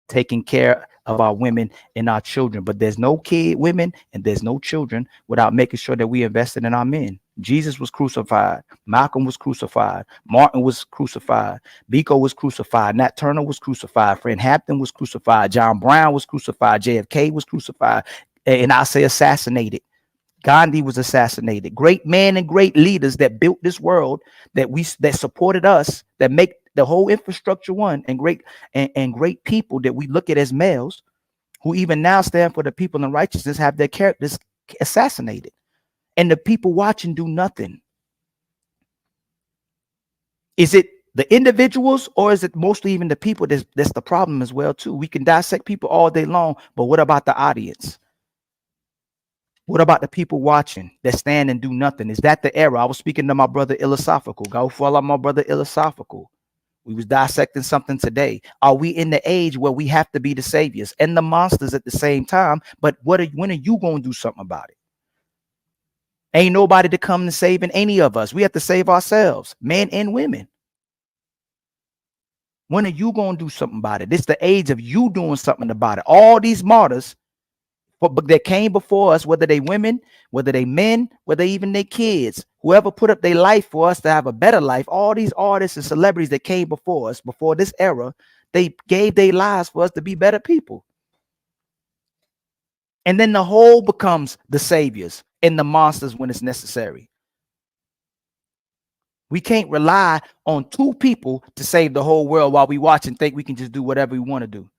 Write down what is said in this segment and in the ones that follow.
taking care of our women and our children. But there's no women and there's no children without making sure that we invested in our men. Jesus was crucified. Malcolm was crucified. Martin was crucified. Biko was crucified. Nat Turner was crucified. Fred Hampton was crucified. John Brown was crucified. JFK was crucified. And I say assassinated. Gandhi was assassinated. Great men and great leaders that built this world, that supported us, that make the whole infrastructure one, and great people that we look at as males, who even now stand for the people in righteousness, have their characters assassinated, and the people watching do nothing. Is it the individuals, or is it mostly even the people that's the problem as well too? We can dissect people all day long, but what about the audience? What about the people watching that stand and do nothing? Is that the error? I was speaking to my brother Philosophical. Go follow my brother Philosophical. We was dissecting something today. Are we in the age where we have to be the saviors and the monsters at the same time? But when are you going to do something about it? Ain't nobody to come to saving any of us. We have to save ourselves, men and women. When are you going to do something about it? This is the age of you doing something about it. All these martyrs, but that came before us, whether they women, whether they men, whether even they kids, whoever put up their life for us to have a better life, all these artists and celebrities that came before us, before this era, they gave their lives for us to be better people. And then the whole becomes the saviors and the monsters when it's necessary. We can't rely on two people to save the whole world while we watch and think we can just do whatever we want to do.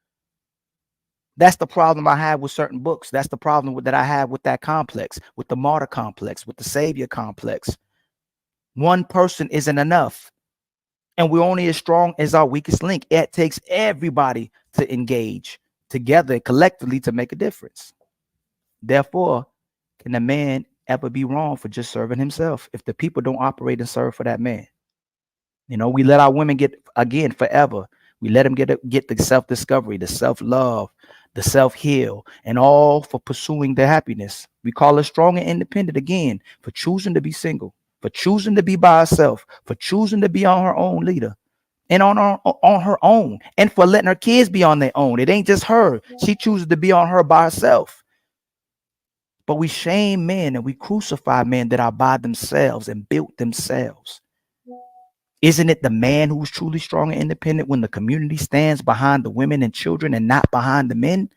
That's the problem I have with certain books. That's the problem that I have with that complex, with the martyr complex, with the savior complex. One person isn't enough. And we're only as strong as our weakest link. It takes everybody to engage together collectively to make a difference. Therefore, can a man ever be wrong for just serving himself if the people don't operate and serve for that man? You know, we let our women get, again, forever. We let them get the self-discovery, the self-love, the self-heal, and all for pursuing their happiness. We call her strong and independent again for choosing to be single, for choosing to be by herself, for choosing to be on her own leader and on her own, and for letting her kids be on their own. It ain't just her. She chooses to be on her by herself. But we shame men and we crucify men that are by themselves and built themselves. Isn't it the man who's truly strong and independent when the community stands behind the women and children and not behind the men?